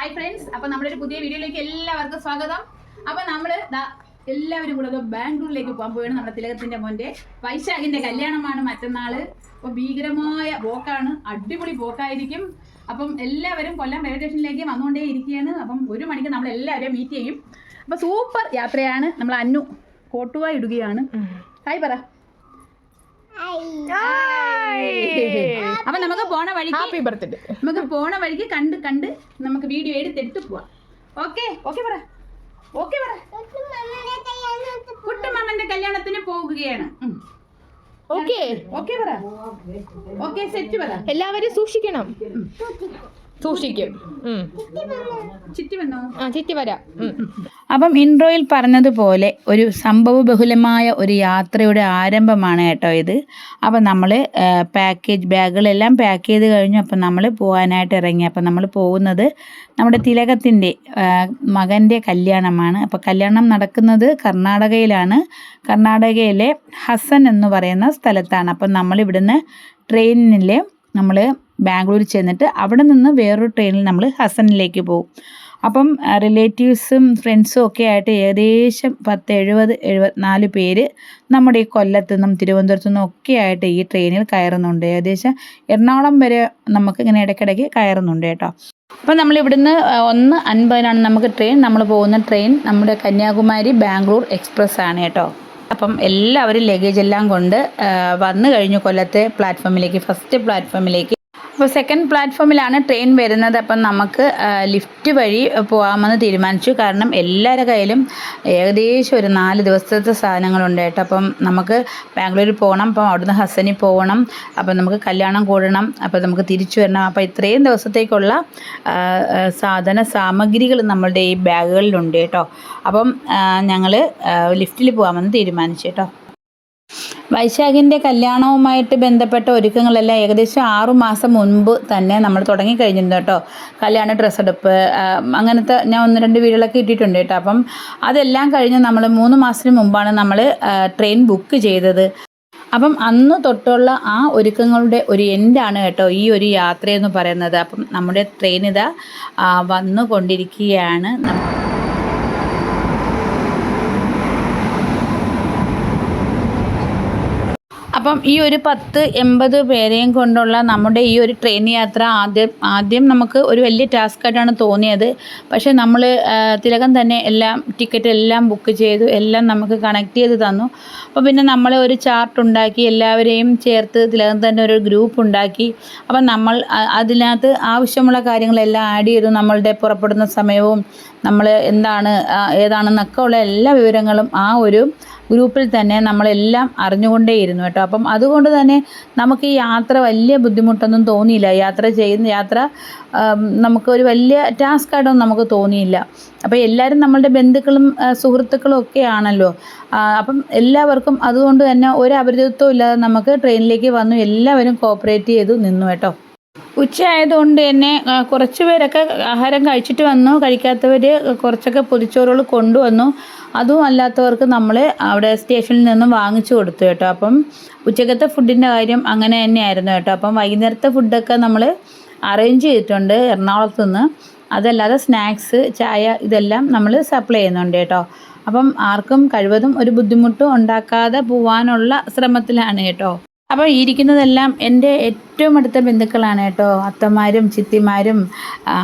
Hi friends, അപ്പോൾ നമ്മുടെ ഒരു പുതിയ വീഡിയോയിലേക്ക് എല്ലാവർക്കും സ്വാഗതം. അപ്പോൾ നമ്മൾ എല്ലാവരും കൂടെ ബാംഗ്ലൂരിലേക്ക് പോകാൻ പോവുകയാണ്. നമ്മുടെ തിലകത്തിന്റെ മോന്റെ വൈശാഖിന്റെ കല്യാണമാണ് മറ്റന്നാള്. അപ്പോൾ ഭീകരമായ പോക്കാണ്, അടിപൊളി പോക്കായിരിക്കും. അപ്പം എല്ലാവരും കൊല്ലം റെയിൽവേ സ്റ്റേഷനിലേക്ക് വന്നുകൊണ്ടേ ഇരിക്കുകയാണ്. അപ്പം 1 മണിക്ക് നമ്മൾ എല്ലാവരെയും മീറ്റ് ചെയ്യും. അപ്പോൾ സൂപ്പർ യാത്രയാണ്. നമ്മൾ അന്നു കോട്ടുവ ഇടുകയാണ്. ഹായ് പറ. അപ്പൊ നമുക്ക് പോണ വഴിക്ക് കണ്ട് നമുക്ക് വീഡിയോ എടുത്തെടുത്ത് പോവാം. ഓക്കെ പറ. കുട്ടുമാമന്റെ കല്യാണത്തിന് പോകുകയാണ്. പറ. സെറ്റ് പറ. എല്ലാവരും സൂക്ഷിക്കണം. സൂക്ഷിക്കും. ചിറ്റി വരാം. അപ്പം ഇൻട്രോയിൽ പറഞ്ഞതുപോലെ ഒരു സംഭവ ബഹുലമായ ഒരു യാത്രയുടെ ആരംഭമാണ് കേട്ടോ ഇത്. അപ്പം നമ്മൾ പാക്കേജ് ബാഗുകളെല്ലാം പാക്ക് ചെയ്ത് കഴിഞ്ഞു. അപ്പം നമ്മൾ പോകാനായിട്ട് ഇറങ്ങി. അപ്പം നമ്മൾ പോകുന്നത് നമ്മുടെ തിലകത്തിൻ്റെ മകൻ്റെ കല്യാണമാണ്. അപ്പോൾ കല്യാണം നടക്കുന്നത് കർണാടകയിലാണ്. കർണാടകയിലെ ഹസൻ എന്ന് പറയുന്ന സ്ഥലത്താണ്. അപ്പം നമ്മളിവിടുന്ന് ട്രെയിനിൽ നമ്മൾ ബാംഗ്ലൂർ ചെന്നിട്ട് അവിടെ നിന്ന് വേറൊരു ട്രെയിനിൽ നമ്മൾ ഹസനിലേക്ക് പോകും. അപ്പം റിലേറ്റീവ്സും ഫ്രണ്ട്സും ഒക്കെ ആയിട്ട് ഏകദേശം 74 പേര് നമ്മുടെ ഈ കൊല്ലത്തു നിന്നും തിരുവനന്തപുരത്തു നിന്നും ഒക്കെ ആയിട്ട് ഈ ട്രെയിനിൽ കയറുന്നുണ്ട്. ഏകദേശം എറണാകുളം വരെ നമുക്ക് ഇങ്ങനെ ഇടയ്ക്കിടയ്ക്ക് കയറുന്നുണ്ട് കേട്ടോ. അപ്പം നമ്മളിവിടുന്ന് 1:50 നമുക്ക് ട്രെയിൻ. നമ്മൾ പോകുന്ന ട്രെയിൻ നമ്മുടെ കന്യാകുമാരി ബാംഗ്ലൂർ എക്സ്പ്രസ് ആണ് കേട്ടോ. അപ്പം എല്ലാവരും ലഗേജ് എല്ലാം കൊണ്ട് വന്നു കഴിഞ്ഞു കൊല്ലത്തെ പ്ലാറ്റ്ഫോമിലേക്ക്, ഫസ്റ്റ് പ്ലാറ്റ്ഫോമിലേക്ക്. അപ്പോൾ സെക്കൻഡ് പ്ലാറ്റ്ഫോമിലാണ് ട്രെയിൻ വരുന്നത്. അപ്പം നമുക്ക് ലിഫ്റ്റ് വഴി പോകാമെന്ന് തീരുമാനിച്ചു. കാരണം എല്ലാവരുടെ കയ്യിലും ഏകദേശം ഒരു 4 ദിവസത്തെ സാധനങ്ങളുണ്ട് കേട്ടോ. അപ്പം നമുക്ക് ബാംഗ്ലൂരിൽ പോകണം, അപ്പം അവിടുന്ന് ഹസനിൽ പോകണം, അപ്പം നമുക്ക് കല്യാണം കൂടണം, അപ്പം നമുക്ക് തിരിച്ചു വരണം. അപ്പോൾ ഇത്രയും ദിവസത്തേക്കുള്ള സാമഗ്രികൾ നമ്മളുടെ ഈ ബാഗുകളിലുണ്ട് കേട്ടോ. അപ്പം ഞങ്ങൾ ലിഫ്റ്റിൽ പോകാമെന്ന് തീരുമാനിച്ചു കേട്ടോ. വൈശാഖിൻ്റെ കല്യാണവുമായിട്ട് ബന്ധപ്പെട്ട ഒരുക്കങ്ങളെല്ലാം ഏകദേശം 6 മാസം മുൻപ് തന്നെ നമ്മൾ തുടങ്ങിക്കഴിഞ്ഞിരുന്നു കേട്ടോ. കല്യാണ ഡ്രസ്സെടുപ്പ് അങ്ങനത്തെ ഞാൻ 1-2 വീഡിയോകളൊക്കെ ഇട്ടിട്ടുണ്ട് കേട്ടോ. അപ്പം അതെല്ലാം കഴിഞ്ഞ് നമ്മൾ 3 മാസത്തിന് മുമ്പാണ് നമ്മൾ ട്രെയിൻ ബുക്ക് ചെയ്തത്. അപ്പം അന്ന് തൊട്ടുള്ള ആ ഒരുക്കങ്ങളുടെ ഒരു എൻഡാണ് കേട്ടോ ഈ ഒരു യാത്രയെന്ന് പറയുന്നത്. അപ്പം നമ്മുടെ ട്രെയിൻ ഇതാ വന്നുകൊണ്ടിരിക്കുകയാണ്. അപ്പം ഈ ഒരു 10-80 പേരെയും കൊണ്ടുള്ള നമ്മുടെ ഈ ഒരു ട്രെയിൻ യാത്ര ആദ്യം നമുക്ക് ഒരു വലിയ ടാസ്ക്കായിട്ടാണ് തോന്നിയത്. പക്ഷേ നമ്മൾ തിലകം തന്നെ ടിക്കറ്റ് എല്ലാം ബുക്ക് ചെയ്തു, എല്ലാം നമുക്ക് കണക്ട് ചെയ്ത് തന്നു. അപ്പോൾ പിന്നെ നമ്മൾ ഒരു ചാർട്ട് ഉണ്ടാക്കി, എല്ലാവരെയും ചേർത്ത് തിലകം തന്നെ ഒരു ഗ്രൂപ്പ് ഉണ്ടാക്കി. അപ്പം നമ്മൾ അതിനകത്ത് ആവശ്യമുള്ള കാര്യങ്ങളെല്ലാം ആഡ് ചെയ്തു. നമ്മളുടെ പുറപ്പെടുന്ന സമയവും നമ്മൾ ഏതാണെന്നൊക്കെ ഉള്ള എല്ലാ വിവരങ്ങളും ആ ഒരു ഗ്രൂപ്പിൽ തന്നെ നമ്മളെല്ലാം അറിഞ്ഞുകൊണ്ടേയിരുന്നു കേട്ടോ. അപ്പം അതുകൊണ്ട് തന്നെ നമുക്ക് ഈ യാത്ര വലിയ ബുദ്ധിമുട്ടൊന്നും തോന്നിയില്ല. യാത്ര നമുക്ക് ഒരു വലിയ ടാസ്ക്കായിട്ടൊന്നും നമുക്ക് തോന്നിയില്ല. അപ്പോൾ എല്ലാവരും നമ്മളുടെ ബന്ധുക്കളും സുഹൃത്തുക്കളും ഒക്കെ ആണല്ലോ. അപ്പം എല്ലാവർക്കും അതുകൊണ്ട് തന്നെ ഒരു അപരിചിതത്വം ഇല്ലാതെ നമുക്ക് ട്രെയിനിലേക്ക് വന്നു. എല്ലാവരും കോപ്പറേറ്റ് ചെയ്തു നിന്നു കേട്ടോ. ഉച്ചയായതുകൊണ്ട് തന്നെ കുറച്ച് പേരൊക്കെ ആഹാരം കഴിച്ചിട്ട് വന്നു. കഴിക്കാത്തവർ കുറച്ചൊക്കെ പൊതിച്ചോറുകൾ കൊണ്ടുവന്നു. അതും അല്ലാത്തവർക്ക് നമ്മൾ അവിടെ സ്റ്റേഷനിൽ നിന്നും വാങ്ങിച്ചു കൊടുത്തു കേട്ടോ. അപ്പം ഉച്ചക്കത്തെ ഫുഡിൻ്റെ കാര്യം അങ്ങനെ തന്നെയായിരുന്നു കേട്ടോ. അപ്പം വൈകുന്നേരത്തെ ഫുഡൊക്കെ നമ്മൾ അറേഞ്ച് ചെയ്തിട്ടുണ്ട് എറണാകുളത്ത് നിന്ന്. അതല്ലാതെ സ്നാക്സ്, ചായ ഇതെല്ലാം നമ്മൾ സപ്ലൈ ചെയ്യുന്നുണ്ട് കേട്ടോ. അപ്പം ആർക്കും കഴിവതും ഒരു ബുദ്ധിമുട്ടും ഉണ്ടാക്കാതെ പോകാനുള്ള ശ്രമത്തിലാണ് കേട്ടോ. അപ്പോൾ ഇരിക്കുന്നതെല്ലാം എൻ്റെ ഏറ്റവും അടുത്ത ബന്ധുക്കളാണ് കേട്ടോ. അത്തമാരും ചിത്തിമാരും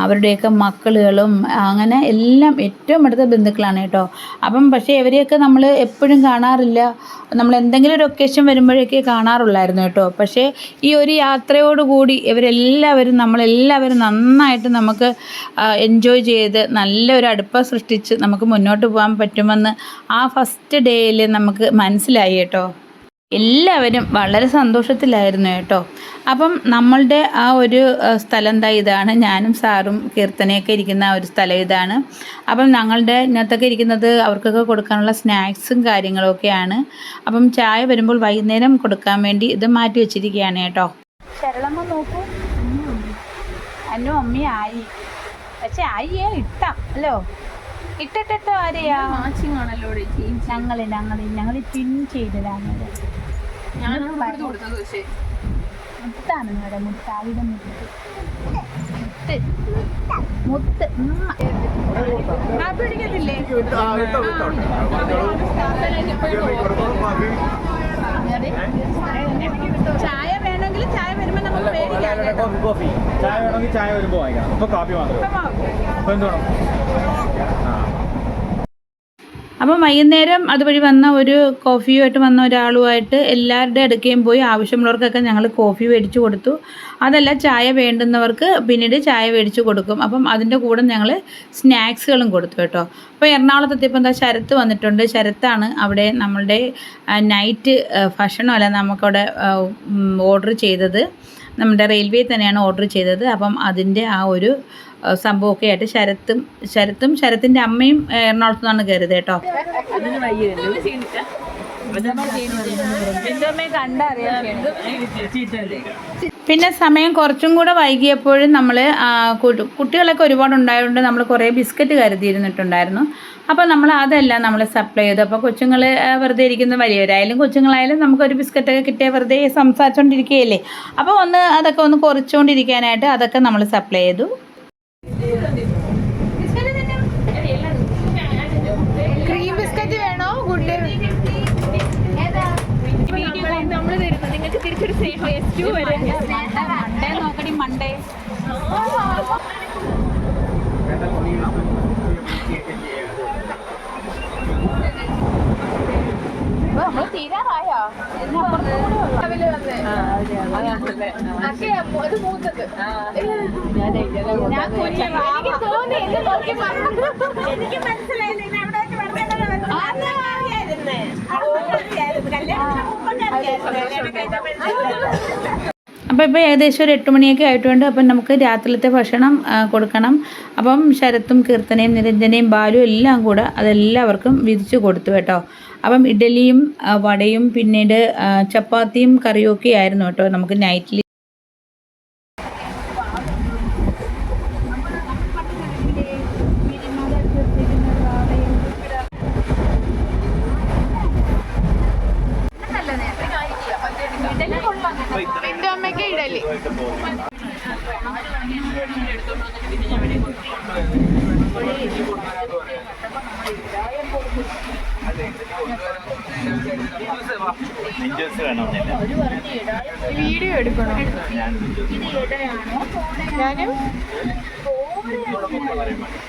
അവരുടെയൊക്കെ മക്കളുകളും അങ്ങനെ എല്ലാം ഏറ്റവും അടുത്ത ബന്ധുക്കളാണ് കേട്ടോ. അപ്പം പക്ഷേ ഇവരെയൊക്കെ നമ്മൾ എപ്പോഴും കാണാറില്ല. നമ്മൾ എന്തെങ്കിലും ഒരു ഒക്കേഷൻ വരുമ്പോഴേക്കേ കാണാറുള്ളായിരുന്നു കേട്ടോ. പക്ഷേ ഈ ഒരു യാത്രയോടുകൂടി നമ്മളെല്ലാവരും നന്നായിട്ട് നമുക്ക് എൻജോയ് ചെയ്ത് നല്ലൊരു അടുപ്പം സൃഷ്ടിച്ച് നമുക്ക് മുന്നോട്ട് പോകാൻ പറ്റുമെന്ന് ആ ഫസ്റ്റ് ഡേയിൽ നമുക്ക് മനസ്സിലായി കേട്ടോ. എല്ലാവരും വളരെ സന്തോഷത്തിലായിരുന്നു കേട്ടോ. അപ്പം നമ്മളുടെ ആ ഒരു സ്ഥലം ഇതാണ്. ഞാനും സാറും കീർത്തനയൊക്കെ ഇരിക്കുന്ന ഒരു സ്ഥലം ഇതാണ്. അപ്പം ഞങ്ങളുടെ ഇതിനകത്തൊക്കെ ഇരിക്കുന്നത് അവർക്കൊക്കെ കൊടുക്കാനുള്ള സ്നാക്സും കാര്യങ്ങളൊക്കെയാണ്. അപ്പം ചായ വരുമ്പോൾ വൈകുന്നേരം കൊടുക്കാൻ വേണ്ടി ഇത് മാറ്റി വെച്ചിരിക്കുകയാണ് കേട്ടോ. ശരളമ്മ നോക്കൂ, അന്നു അമ്മ ആയി. പക്ഷെ ആയിയെ ഇട്ടാം അല്ലോ, ഇട്ടിട്ടോ ആരെയാ മാച്ചിങ് ആണല്ലോ. ഞങ്ങൾ പിൻ ചെയ്തതാണ്. മുത്താണ് മുത്താവിയുടെ മുത്ത്. മുത്ത് പിടിക്കത്തില്ലേ? ചായ വേണമെങ്കിൽ ചായ വരുമ്പോ നമുക്ക് ചായ വേണമെങ്കിൽ ചായ വരുമ്പോ വാങ്ങിക്കാം. ഇപ്പൊ കാപ്പി മാത്രമേ. അപ്പൊ എന്ത് വേണം? അപ്പം വൈകുന്നേരം അതുവഴി വന്ന ഒരു കോഫിയുമായിട്ട് വന്ന ഒരാളുമായിട്ട് എല്ലാവരുടെ അടുക്കുകയും പോയി ആവശ്യമുള്ളവർക്കൊക്കെ ഞങ്ങൾ കോഫി മേടിച്ച് കൊടുത്തു. അതല്ല ചായ വേണ്ടുന്നവർക്ക് പിന്നീട് ചായ മേടിച്ച് കൊടുക്കും. അപ്പം അതിൻ്റെ കൂടെ ഞങ്ങൾ സ്നാക്സുകളും കൊടുത്തു കേട്ടോ. അപ്പോൾ എറണാകുളത്തെത്തിയപ്പോൾ എന്താ ശരത്ത് വന്നിട്ടുണ്ട്. ശരത്താണ് അവിടെ നമ്മളുടെ നൈറ്റ് ഭക്ഷണമല്ല നമുക്കവിടെ ഓർഡർ ചെയ്തത്. നമ്മുടെ റെയിൽവേ തന്നെയാണ് ഓർഡർ ചെയ്തത്. അപ്പം അതിൻ്റെ ആ ഒരു സംഭവമൊക്കെ ആയിട്ട് ശരത്തും ശരത്തിൻ്റെ അമ്മയും എറണാകുളത്ത് നിന്നാണ് കയറിയത് കേട്ടോ. പിന്നെ സമയം കുറച്ചും കൂടെ വൈകിയപ്പോഴും നമ്മൾ കുട്ടികളൊക്കെ ഒരുപാട് ഉണ്ടായതുകൊണ്ട് നമ്മൾ കുറേ ബിസ്ക്കറ്റ് കരുതിയിരുന്നിട്ടുണ്ടായിരുന്നു. അപ്പോൾ നമ്മൾ അതെല്ലാം നമ്മൾ സപ്ലൈ ചെയ്തു. അപ്പോൾ കൊച്ചുങ്ങൾ വെറുതെ ഇരിക്കുന്ന വലിയവരായാലും കൊച്ചുങ്ങളായാലും നമുക്കൊരു ബിസ്ക്കറ്റൊക്കെ കിട്ടിയ വെറുതെ സംസാരിച്ചുകൊണ്ടിരിക്കുകയല്ലേ. അപ്പോൾ അതൊക്കെ ഒന്ന് കുറച്ചുകൊണ്ടിരിക്കാനായിട്ട് അതൊക്കെ നമ്മൾ സപ്ലൈ ചെയ്തു. ക്രീം ബിസ്ക്കറ്റ് വേണോ? ഗുഡ് ഡേ നമ്മൾ തരുന്നത് നിങ്ങൾക്ക് തിരിച്ചൊരു മണ്ടേ നോക്കടി മണ്ടേ. നമ്മൾ തീരാറായോ? എനിക്ക് മനസ്സിലായില്ല. അപ്പോൾ ഇപ്പോൾ ഏകദേശം ഒരു 8 മണിയൊക്കെ ആയിട്ടുണ്ട്. അപ്പം നമുക്ക് രാത്രിയിലത്തെ ഭക്ഷണം കൊടുക്കണം. അപ്പം ശരത്തും കീർത്തനയും നിരഞ്ജനയും ബാലും എല്ലാം കൂടെ അതെല്ലാവർക്കും വിധിച്ചു കൊടുത്തു കേട്ടോ. അപ്പം ഇഡലിയും വടയും പിന്നീട് ചപ്പാത്തിയും കറിയൊക്കെ ആയിരുന്നു കേട്ടോ നമുക്ക് നൈറ്റിൽ. എന്റെ അമ്മയ്ക്ക് ഇഡലി. വീഡിയോ എടുക്കണോ? ഞാനും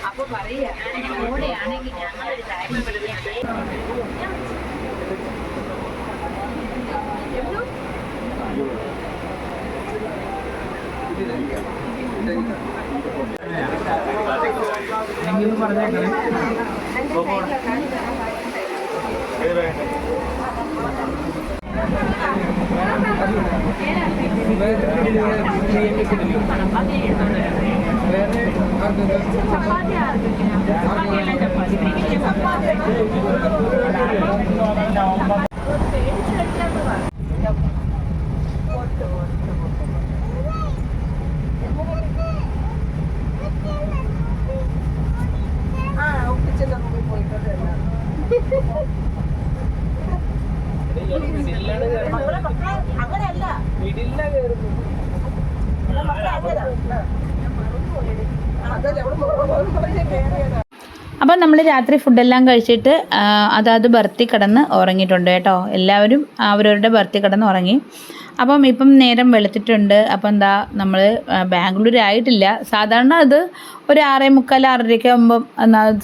അപ്പൊ പറയാ അപ്പം നമ്മൾ രാത്രി ഫുഡെല്ലാം കഴിച്ചിട്ട് അതാത് ബർത്തിൽ കിടന്ന് ഉറങ്ങിയിട്ടുണ്ട് കേട്ടോ. എല്ലാവരും അവരവരുടെ ബർത്തിൽ കിടന്ന് ഉറങ്ങി. അപ്പം ഇപ്പം നേരം വെളുത്തിട്ടുണ്ട്. അപ്പം എന്താ നമ്മൾ ബാംഗ്ലൂർ ആയിട്ടില്ല. സാധാരണ അത് ഒരു 6:45 6:30 ആകുമ്പം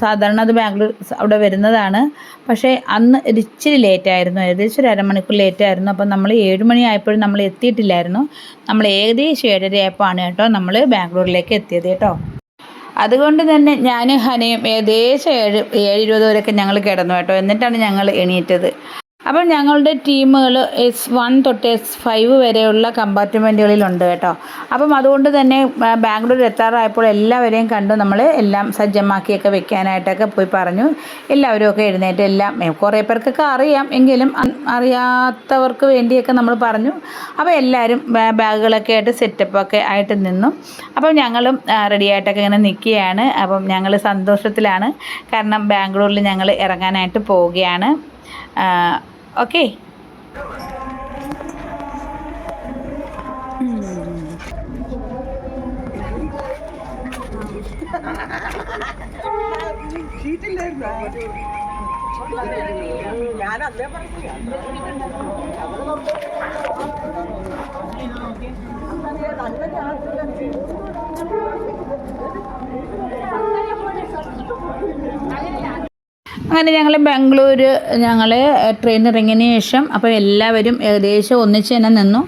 സാധാരണ അത് ബാംഗ്ലൂർ അവിടെ വരുന്നതാണ്. പക്ഷേ അന്ന് ഇച്ചിരി ലേറ്റായിരുന്നു. ഏകദേശം ഒരു അരമണിക്കൂർ ലേറ്റായിരുന്നു. അപ്പം നമ്മൾ 7 മണി ആയപ്പോഴും നമ്മൾ എത്തിയിട്ടില്ലായിരുന്നു. നമ്മൾ ഏകദേശം 7:30 ആയപ്പോഴാണ് കേട്ടോ നമ്മൾ ബാംഗ്ലൂരിലേക്ക് എത്തിയത് കേട്ടോ. അതുകൊണ്ട് തന്നെ ഞാനും ഹനയും ഏകദേശം 7:20 വരെയൊക്കെ ഞങ്ങൾ കിടന്നു കേട്ടോ. എന്നിട്ടാണ് ഞങ്ങൾ എണീറ്റത്. അപ്പം ഞങ്ങളുടെ ടീമുകൾ S1 തൊട്ട് S5 വരെയുള്ള കമ്പാർട്ട്മെൻറ്റുകളിലുണ്ട് കേട്ടോ. അപ്പം അതുകൊണ്ട് തന്നെ ബാംഗ്ലൂർ എത്താറായപ്പോൾ എല്ലാവരെയും കണ്ടു. നമ്മൾ എല്ലാം സജ്ജമാക്കിയൊക്കെ വെക്കാനായിട്ടൊക്കെ പോയി പറഞ്ഞു. എല്ലാവരും ഒക്കെ എഴുന്നേറ്റ് എല്ലാം കുറേ പേർക്കൊക്കെ അറിയാം, എങ്കിലും അറിയാത്തവർക്ക് വേണ്ടിയൊക്കെ നമ്മൾ പറഞ്ഞു. അപ്പോൾ എല്ലാവരും ബാഗുകളൊക്കെ ആയിട്ട് സെറ്റപ്പൊക്കെ ആയിട്ട് നിന്നു. അപ്പം ഞങ്ങളും റെഡിയായിട്ടൊക്കെ ഇങ്ങനെ നിൽക്കുകയാണ്. അപ്പം ഞങ്ങൾ സന്തോഷത്തിലാണ്. കാരണം ബാംഗ്ലൂരിൽ ഞങ്ങൾ ഇറങ്ങാനായിട്ട് പോവുകയാണ്. ഓക്കെ. അങ്ങനെ ഞങ്ങൾ ബാംഗ്ലൂർ ട്രെയിൻ ഇറങ്ങിയതിന് ശേഷം അപ്പോൾ എല്ലാവരും ഏകദേശം ഒന്നിച്ച് തന്നെ നിന്നു.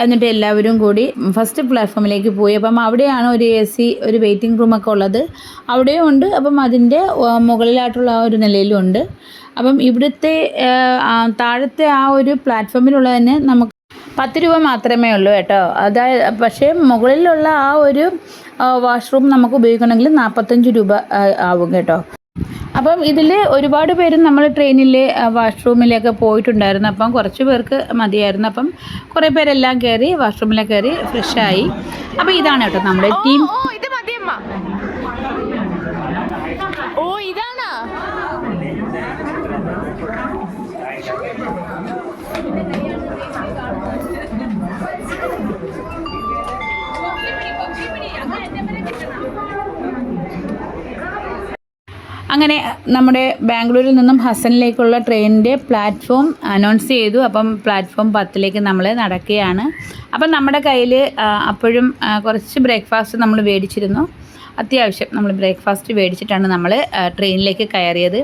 എന്നിട്ട് എല്ലാവരും കൂടി ഫസ്റ്റ് പ്ലാറ്റ്ഫോമിലേക്ക് പോയി. അപ്പം അവിടെയാണ് ഒരു AC ഒരു വെയിറ്റിംഗ് റൂമൊക്കെ ഉള്ളത്, അവിടെയും ഉണ്ട്. അപ്പം അതിൻ്റെ മുകളിലായിട്ടുള്ള ആ ഒരു നിലയിലും ഉണ്ട്. അപ്പം ഇവിടുത്തെ താഴത്തെ ആ ഒരു പ്ലാറ്റ്ഫോമിലുള്ളതിന് നമുക്ക് 10 രൂപ മാത്രമേ ഉള്ളൂ കേട്ടോ. അതായത് പക്ഷേ മുകളിലുള്ള ആ ഒരു വാഷ്റൂം നമുക്ക് ഉപയോഗിക്കണമെങ്കിൽ 45 രൂപ ആവും കേട്ടോ. അപ്പം ഇതിൽ ഒരുപാട് പേരും നമ്മൾ ട്രെയിനിൽ വാഷ്റൂമിലൊക്കെ പോയിട്ടുണ്ടായിരുന്നു. അപ്പം കുറച്ച് പേർക്ക് മതിയായിരുന്നു. അപ്പം കുറേ പേരെല്ലാം കയറി വാഷ്റൂമിലൊക്കെ കയറി ഫ്രഷായി. അപ്പം ഇതാണ് കേട്ടോ നമ്മുടെ ടീം. അങ്ങനെ നമ്മുടെ ബാംഗ്ലൂരിൽ നിന്നും ഹസനിലേക്കുള്ള ട്രെയിനിൻ്റെ പ്ലാറ്റ്ഫോം അനൗൺസ് ചെയ്തു. അപ്പം പ്ലാറ്റ്ഫോം 10ലേക്ക് നമ്മൾ നടക്കുകയാണ്. അപ്പം നമ്മുടെ കയ്യിൽ അപ്പോഴും കുറച്ച് ബ്രേക്ക്ഫാസ്റ്റ് നമ്മൾ മേടിച്ചിരുന്നു. അത്യാവശ്യം നമ്മൾ ബ്രേക്ക്ഫാസ്റ്റ് മേടിച്ചിട്ടാണ് നമ്മൾ ട്രെയിനിലേക്ക് കയറിയത്.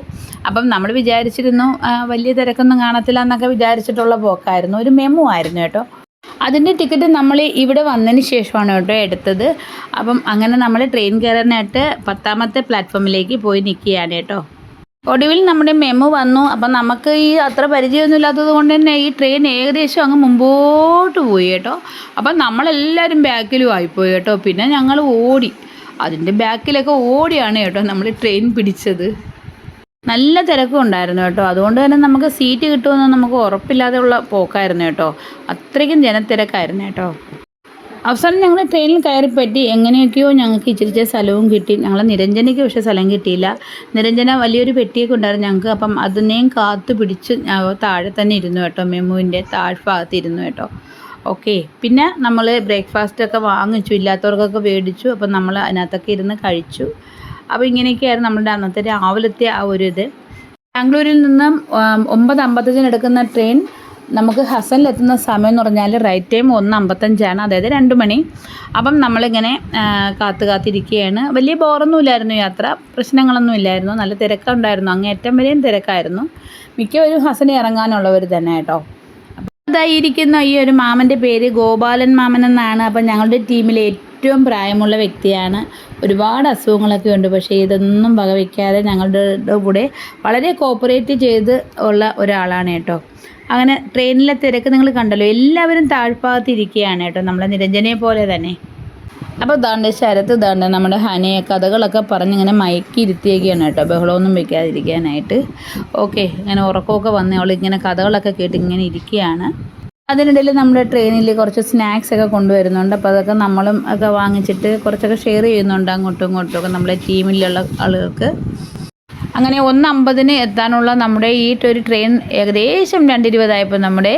അപ്പം നമ്മൾ വിചാരിച്ചിരുന്നു വലിയ തിരക്കൊന്നും കാണത്തില്ല എന്നൊക്കെ വിചാരിച്ചിട്ടുള്ള പോക്കായിരുന്നു. ഒരു മെമു ആയിരുന്നു കേട്ടോ. അതിൻ്റെ ടിക്കറ്റ് നമ്മൾ ഇവിടെ വന്നതിന് ശേഷമാണ് കേട്ടോ എടുത്തത്. അപ്പം അങ്ങനെ നമ്മൾ ട്രെയിൻ കയറാനായിട്ട് 10ാമത്തെ പ്ലാറ്റ്ഫോമിലേക്ക് പോയി നിൽക്കുകയാണ് കേട്ടോ. ഒടുവിൽ നമ്മുടെ മെമു വന്നു. അപ്പം നമുക്ക് ഈ അത്ര പരിചയമൊന്നും ഇല്ലാത്തത് കൊണ്ട് തന്നെ ഈ ട്രെയിൻ ഏകദേശം അങ്ങ് മുമ്പോട്ട് പോയി കേട്ടോ. അപ്പം നമ്മളെല്ലാവരും ബാക്കിലും ആയിപ്പോയി കേട്ടോ. പിന്നെ ഞങ്ങൾ ഓടി, അതിൻ്റെ ബാക്കിലൊക്കെ ഓടിയാണ് കേട്ടോ നമ്മൾ ട്രെയിൻ പിടിച്ചത്. നല്ല തിരക്കും ഉണ്ടായിരുന്നു കേട്ടോ. അതുകൊണ്ട് തന്നെ നമുക്ക് സീറ്റ് കിട്ടുമെന്ന് നമുക്ക് ഉറപ്പില്ലാതെയുള്ള പോക്കായിരുന്നു കേട്ടോ. അത്രയ്ക്കും ജനത്തിരക്കായിരുന്നു കേട്ടോ. അവസാനം ഞങ്ങൾ ട്രെയിനിൽ കയറിപ്പറ്റി എങ്ങനെയൊക്കെയോ ഞങ്ങൾക്ക് ഇച്ചിരി സ്ഥലവും കിട്ടി. ഞങ്ങൾ നിരഞ്ജനയ്ക്ക് പക്ഷേ സ്ഥലം കിട്ടിയില്ല. നിരഞ്ജന വലിയൊരു പെട്ടിയൊക്കെ ഉണ്ടായിരുന്നു ഞങ്ങൾക്ക്. അപ്പം അതിനെയും കാത്തു പിടിച്ച് താഴെ തന്നെ ഇരുന്നു കേട്ടോ. മെമുവിൻ്റെ താഴ്ഭാഗത്ത് ഇരുന്നു കേട്ടോ. ഓക്കെ, പിന്നെ നമ്മൾ ബ്രേക്ക്ഫാസ്റ്റൊക്കെ വാങ്ങിച്ചു, ഇല്ലാത്തവർക്കൊക്കെ മേടിച്ചു. അപ്പം നമ്മൾ അതിനകത്തൊക്കെ ഇരുന്ന് കഴിച്ചു. അപ്പോൾ ഇങ്ങനെയൊക്കെയായിരുന്നു നമ്മുടെ അന്നത്തെ രാവിലത്തെ ആ ഒരു ഇത്. ബാംഗ്ലൂരിൽ നിന്നും 9:55 എടുക്കുന്ന ട്രെയിൻ നമുക്ക് ഹസനിലെത്തുന്ന സമയം എന്ന് പറഞ്ഞാൽ റൈറ്റ് ടൈം 1:55, അതായത് 2 മണി. അപ്പം നമ്മളിങ്ങനെ കാത്തിരിക്കുകയാണ്. വലിയ ബോറൊന്നും ഇല്ലായിരുന്നു, യാത്ര പ്രശ്നങ്ങളൊന്നും ഇല്ലായിരുന്നു. നല്ല തിരക്കുണ്ടായിരുന്നു, അങ്ങേറ്റം വരെയും തിരക്കായിരുന്നു. മിക്കവരും ഹസനിൽ ഇറങ്ങാനുള്ളവർ തന്നെ കേട്ടോ. ഇതായിരിക്കുന്ന ഈ ഒരു മാമൻ്റെ പേര് ഗോപാലൻ മാമൻ എന്നാണ്. അപ്പം ഞങ്ങളുടെ ടീമിലെ ഏറ്റവും പ്രായമുള്ള വ്യക്തിയാണ്. ഒരുപാട് അസുഖങ്ങളൊക്കെ ഉണ്ട്, പക്ഷേ ഇതൊന്നും വകവയ്ക്കാതെ ഞങ്ങളുടെ കൂടെ വളരെ കോപ്പറേറ്റ് ചെയ്ത് ഉള്ള ഒരാളാണ് കേട്ടോ. അങ്ങനെ ട്രെയിനിലെ തിരക്ക് നിങ്ങൾ കണ്ടല്ലോ, എല്ലാവരും താഴ്ഭാഗത്തിരിക്കുകയാണ് കേട്ടോ, നമ്മളെ നിരഞ്ജനയെ പോലെ തന്നെ. അപ്പോൾ ഇതാണ്ട് ശരത്ത് ഇതാണ്ട് നമ്മുടെ ഹനയെ കഥകളൊക്കെ പറഞ്ഞിങ്ങനെ മയക്കി ഇരുത്തിയൊക്കെയാണ് കേട്ടോ, ബഹളമൊന്നും വെക്കാതിരിക്കാനായിട്ട്. ഓക്കെ, ഇങ്ങനെ ഉറക്കമൊക്കെ വന്ന് അവളിങ്ങനെ കഥകളൊക്കെ കേട്ട് ഇങ്ങനെ ഇരിക്കുകയാണ്. അതിനിടയിൽ നമ്മുടെ ട്രെയിനിൽ കുറച്ച് സ്നാക്സ് ഒക്കെ കൊണ്ടുവരുന്നുണ്ട്. അപ്പോൾ അതൊക്കെ നമ്മളും ഒക്കെ വാങ്ങിച്ചിട്ട് കുറച്ചൊക്കെ ഷെയർ ചെയ്യുന്നുണ്ട് അങ്ങോട്ടും ഇങ്ങോട്ടും ഒക്കെ നമ്മുടെ ടീമിലുള്ള ആളുകൾക്ക്. അങ്ങനെ 1:50 എത്താനുള്ള നമ്മുടെ ഈ ഒരു ട്രെയിൻ ഏകദേശം 2:20 നമ്മുടെ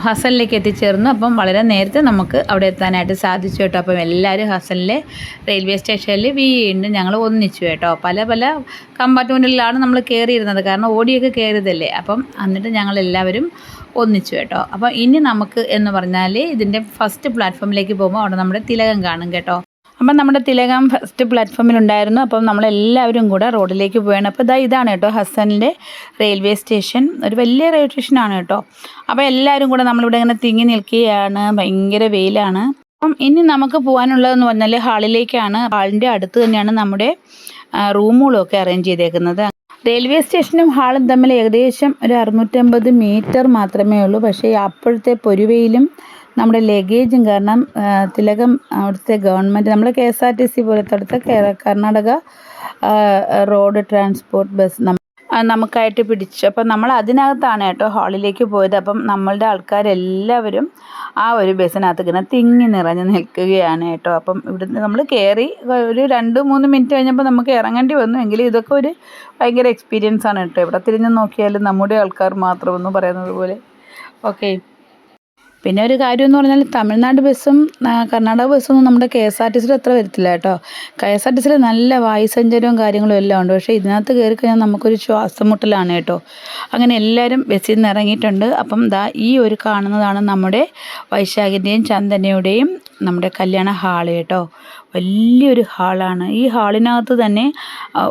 ഹസനിലേക്ക് എത്തിച്ചേർന്നു. അപ്പം വളരെ നേരത്തെ നമുക്ക് അവിടെ എത്താനായിട്ട് സാധിച്ചു കേട്ടോ. അപ്പം എല്ലാവരും ഹസനിലെ റെയിൽവേ സ്റ്റേഷനിൽ വീണ്ടും ഞങ്ങൾ ഒന്നിച്ചു കേട്ടോ. പല കമ്പാർട്ട്മെൻറ്റുകളിലാണ് നമ്മൾ കയറിയിരുന്നത്, കാരണം ഓടിയൊക്കെ കയറിയതല്ലേ. അപ്പം എന്നിട്ട് ഞങ്ങളെല്ലാവരും ഒന്നിച്ചു കേട്ടോ. അപ്പോൾ ഇനി നമുക്ക് എന്ന് പറഞ്ഞാൽ ഇതിൻ്റെ ഫസ്റ്റ് പ്ലാറ്റ്ഫോമിലേക്ക് പോകുമ്പോൾ അവിടെ നമ്മുടെ തിലകം കാണും കേട്ടോ. അപ്പം നമ്മുടെ തിലകം ഫസ്റ്റ് പ്ലാറ്റ്ഫോമിലുണ്ടായിരുന്നു. അപ്പം നമ്മളെല്ലാവരും കൂടെ റോഡിലേക്ക് പോവുകയാണ്. അപ്പോൾ ഇതാണ് കേട്ടോ ഹസനിലെ റെയിൽവേ സ്റ്റേഷൻ. ഒരു വലിയ റെയിൽവേ സ്റ്റേഷനാണ് കേട്ടോ. അപ്പോൾ എല്ലാവരും കൂടെ നമ്മളിവിടെ ഇങ്ങനെ തിങ്ങി നിൽക്കുകയാണ്, ഭയങ്കര വെയിലാണ്. അപ്പം ഇനി നമുക്ക് പോകാനുള്ളതെന്ന് പറഞ്ഞാൽ ഹാളിലേക്കാണ്. ഹാളിൻ്റെ അടുത്ത് തന്നെയാണ് നമ്മുടെ റൂമുകളൊക്കെ അറേഞ്ച് ചെയ്തേക്കുന്നത്. റെയിൽവേ സ്റ്റേഷനും ഹാളും തമ്മിൽ ഏകദേശം ഒരു 650 മീറ്റർ മാത്രമേ ഉള്ളൂ. പക്ഷേ അപ്പോഴത്തെ പൊരുവയിലും നമ്മുടെ ലഗേജും കാരണം തിലകം അവിടുത്തെ ഗവൺമെൻറ് നമ്മുടെ KSRTC പോലത്തെ അവിടുത്തെ കർണാടക റോഡ് ട്രാൻസ്പോർട്ട് ബസ് നമുക്കായിട്ട് പിടിച്ചു. അപ്പം നമ്മൾ അതിനകത്താണ് കേട്ടോ ഹാളിലേക്ക് പോയത്. അപ്പം നമ്മളുടെ ആൾക്കാരെല്ലാവരും ആ ഒരു ബസ്സിനകത്ത് ഇങ്ങനെ തിങ്ങി നിറഞ്ഞ് നിൽക്കുകയാണ് കേട്ടോ. അപ്പം ഇവിടുന്ന് നമ്മൾ കയറി ഒരു 2-3 മിനിറ്റ് കഴിഞ്ഞപ്പോൾ നമുക്ക് ഇറങ്ങേണ്ടി വന്നു. എങ്കിലും ഇതൊക്കെ ഒരു ഭയങ്കര എക്സ്പീരിയൻസ് ആണ് കേട്ടോ. ഇവിടെ തിരിഞ്ഞ് നോക്കിയാലും നമ്മുടെ ആൾക്കാർ മാത്രമെന്ന് പറയുന്നത് പോലെ. ഓക്കെ, പിന്നെ ഒരു കാര്യം എന്ന് പറഞ്ഞാൽ തമിഴ്നാട് ബസ്സും കർണാടക ബസ്സൊന്നും നമ്മുടെ KSRTC അത്ര വരത്തില്ല കേട്ടോ. KSRTC നല്ല വായുസഞ്ചാരവും കാര്യങ്ങളും എല്ലാം ഉണ്ട്. പക്ഷേ ഇതിനകത്ത് കയറി കഴിഞ്ഞാൽ നമുക്കൊരു ശ്വാസം മുട്ടലാണ് കേട്ടോ. അങ്ങനെ എല്ലാവരും ബസ്സിൽ നിന്ന് ഇറങ്ങിയിട്ടുണ്ട്. അപ്പം ദാ ഈ ഒരു കാണുന്നതാണ് നമ്മുടെ വൈശാഖിൻ്റെയും ചന്ദനയുടെയും നമ്മുടെ കല്യാണ ഹാള് കേട്ടോ. വലിയൊരു ഹാളാണ്. ഈ ഹാളിനകത്ത് തന്നെ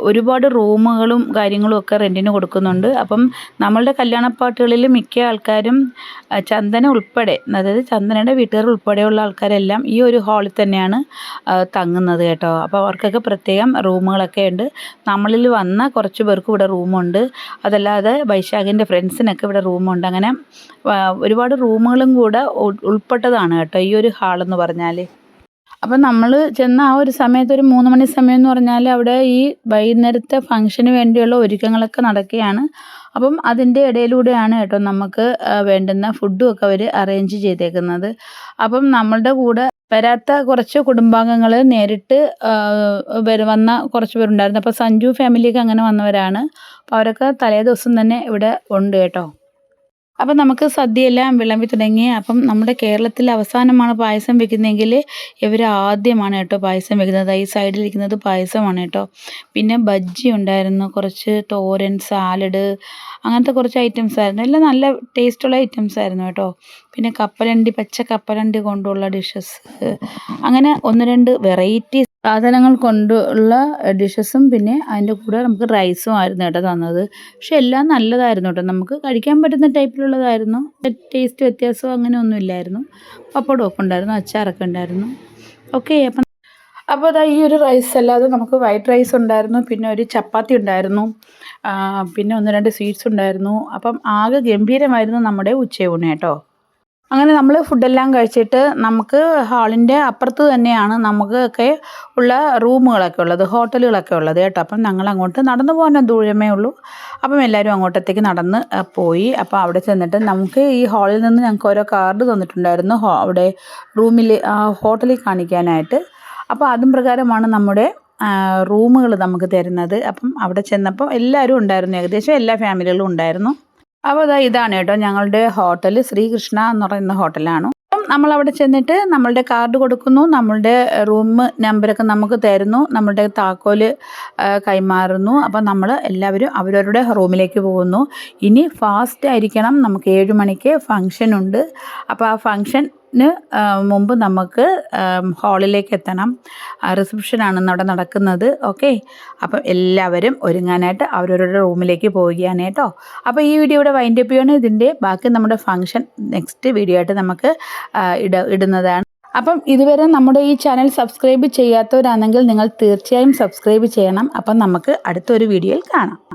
ഒരുപാട് റൂമുകളും കാര്യങ്ങളും ഒക്കെ റെൻറ്റിന് കൊടുക്കുന്നുണ്ട്. അപ്പം നമ്മളുടെ കല്യാണപ്പാട്ടുകളിൽ മിക്ക ആൾക്കാരും ചന്ദന ഉൾപ്പെടെ, അതായത് ചന്ദനയുടെ വീട്ടുകാർ ഉൾപ്പെടെയുള്ള ആൾക്കാരെല്ലാം ഈ ഒരു ഹാളിൽ തന്നെയാണ് തങ്ങുന്നത് കേട്ടോ. അപ്പോൾ അവർക്കൊക്കെ പ്രത്യേകം റൂമുകളൊക്കെ ഉണ്ട്. നമ്മളിൽ വന്ന കുറച്ച് പേർക്ക് ഇവിടെ റൂമുണ്ട്. അതല്ലാതെ വൈശാഖിൻ്റെ ഫ്രണ്ട്സിനൊക്കെ ഇവിടെ റൂമുണ്ട്. അങ്ങനെ ഒരുപാട് റൂമുകളും കൂടെ ഉൾപ്പെട്ടതാണ് കേട്ടോ ഈ ഒരു ഹാളെന്ന് പറഞ്ഞാൽ. അപ്പം നമ്മൾ ചെന്ന ആ ഒരു സമയത്ത് ഒരു 3 മണി സമയം എന്ന് പറഞ്ഞാൽ അവിടെ ഈ വൈകുന്നേരത്തെ ഫംഗ്ഷന് വേണ്ടിയുള്ള ഒരുക്കങ്ങളൊക്കെ നടക്കുകയാണ്. അപ്പം അതിൻ്റെ ഇടയിലൂടെയാണ് കേട്ടോ നമുക്ക് വേണ്ടുന്ന ഫുഡും ഒക്കെ അവർ അറേഞ്ച് ചെയ്തേക്കുന്നത്. അപ്പം നമ്മളുടെ കൂടെ വരാത്ത കുറച്ച് കുടുംബാംഗങ്ങൾ നേരിട്ട് വന്ന കുറച്ച് പേരുണ്ടായിരുന്നു. അപ്പോൾ സഞ്ജു ഫാമിലിയൊക്കെ അങ്ങനെ വന്നവരാണ്. അപ്പോൾ അവരൊക്കെ തലേ ദിവസം തന്നെ ഇവിടെ ഉണ്ട് കേട്ടോ. അപ്പം നമുക്ക് സദ്യയെല്ലാം വിളമ്പി തുടങ്ങി. അപ്പം നമ്മുടെ കേരളത്തിൽ അവസാനമാണ് പായസം വെക്കുന്നതെങ്കിൽ ഇവർ ആദ്യമാണ് കേട്ടോ പായസം വെക്കുന്നത്. ഈ സൈഡിലിരിക്കുന്നത് പായസമാണ് കേട്ടോ. പിന്നെ ബജ്ജി ഉണ്ടായിരുന്നു, കുറച്ച് തോരൻ, സാലഡ്, അങ്ങനത്തെ കുറച്ച് ഐറ്റംസ് ആയിരുന്നു. എല്ലാം നല്ല ടേസ്റ്റുള്ള ഐറ്റംസ് ആയിരുന്നു കേട്ടോ. പിന്നെ കപ്പലണ്ടി, പച്ച കപ്പലണ്ടി കൊണ്ടുള്ള ഡിഷസ്, അങ്ങനെ 1-2 വെറൈറ്റി സാധനങ്ങൾ കൊണ്ടുള്ള ഡിഷസും പിന്നെ അതിൻ്റെ കൂടെ നമുക്ക് റൈസും ആയിരുന്നു കേട്ടോ തന്നത്. പക്ഷെ എല്ലാം നല്ലതായിരുന്നു കേട്ടോ. നമുക്ക് കഴിക്കാൻ പറ്റുന്ന ടൈപ്പിലുള്ളതായിരുന്നു. ടേസ്റ്റ് വ്യത്യാസമോ അങ്ങനെ ഒന്നും ഇല്ലായിരുന്നു. പപ്പടമൊക്കെ ഉണ്ടായിരുന്നു, അച്ചാറൊക്കെ ഉണ്ടായിരുന്നു. ഓക്കെ, അപ്പോൾ അതാ ഈ ഒരു റൈസ് അല്ലാതെ നമുക്ക് വൈറ്റ് റൈസ് ഉണ്ടായിരുന്നു, പിന്നെ ഒരു ചപ്പാത്തി ഉണ്ടായിരുന്നു, പിന്നെ 1-2 സ്വീറ്റ്സ് ഉണ്ടായിരുന്നു. അപ്പം ആകെ ഗംഭീരമായിരുന്നു നമ്മുടെ ഉച്ചയൂണ് കേട്ടോ. അങ്ങനെ നമ്മൾ ഫുഡെല്ലാം കഴിച്ചിട്ട് നമുക്ക് ഹാളിൻ്റെ അപ്പുറത്ത് തന്നെയാണ് നമുക്കൊക്കെ ഉള്ള റൂമുകളൊക്കെ ഉള്ളത്, ഹോട്ടലുകളൊക്കെ ഉള്ളത് കേട്ടോ. അപ്പം ഞങ്ങൾ അങ്ങോട്ട് നടന്നു പോകാൻ ദൂരമേ ഉള്ളൂ. അപ്പം എല്ലാവരും അങ്ങോട്ടത്തേക്ക് നടന്ന് പോയി. അപ്പോൾ അവിടെ ചെന്നിട്ട് നമുക്ക് ഈ ഹാളിൽ നിന്ന് ഞങ്ങൾക്ക് ഓരോ കാർഡ് തന്നിട്ടുണ്ടായിരുന്നു അവിടെ റൂമിൽ ഹോട്ടലിൽ കാണിക്കാനായിട്ട്. അപ്പോൾ അതും പ്രകാരമാണ് നമ്മുടെ റൂമുകൾ നമുക്ക് തരുന്നത്. അപ്പം അവിടെ ചെന്നപ്പോൾ എല്ലാവരും ഉണ്ടായിരുന്നു, ഏകദേശം എല്ലാ ഫാമിലികളും ഉണ്ടായിരുന്നു. അപ്പോൾ ഇതാണ് കേട്ടോ ഞങ്ങളുടെ ഹോട്ടൽ, ശ്രീകൃഷ്ണ എന്ന് പറയുന്ന ഹോട്ടലാണ്. അപ്പം നമ്മളവിടെ ചെന്നിട്ട് നമ്മളുടെ കാർഡ് കൊടുക്കുന്നു, നമ്മളുടെ റൂം നമ്പരൊക്കെ നമുക്ക് തരുന്നു, നമ്മളുടെ താക്കോൽ കൈമാറുന്നു. അപ്പം നമ്മൾ എല്ലാവരും അവരവരുടെ റൂമിലേക്ക് പോകുന്നു. ഇനി ഫാസ്റ്റ് ആയിരിക്കണം, നമുക്ക് 7 മണിക്ക് ഫംഗ്ഷൻ ഉണ്ട്. അപ്പോൾ ആ ഫംഗ്ഷന് മുമ്പ് നമുക്ക് ഹാളിലേക്ക് എത്തണം. റിസപ്ഷനാണ് അവിടെ നടക്കുന്നത്. ഓക്കെ, അപ്പം എല്ലാവരും ഒരുങ്ങാനായിട്ട് അവരവരുടെ റൂമിലേക്ക് പോവുകയാണ് കേട്ടോ. അപ്പോൾ ഈ വീഡിയോ ഇവിടെ വൈൻഡ് അപ്പ് ചെയ്യണം. ഇതിൻ്റെ ബാക്കി നമ്മുടെ ഫംഗ്ഷൻ നെക്സ്റ്റ് വീഡിയോ ആയിട്ട് നമുക്ക് ഇടുന്നതാണ്. അപ്പം ഇതുവരെ നമ്മുടെ ഈ ചാനൽ സബ്സ്ക്രൈബ് ചെയ്യാത്തവരാണെങ്കിൽ നിങ്ങൾ തീർച്ചയായും സബ്സ്ക്രൈബ് ചെയ്യണം. അപ്പം നമുക്ക് അടുത്തൊരു വീഡിയോയിൽ കാണാം.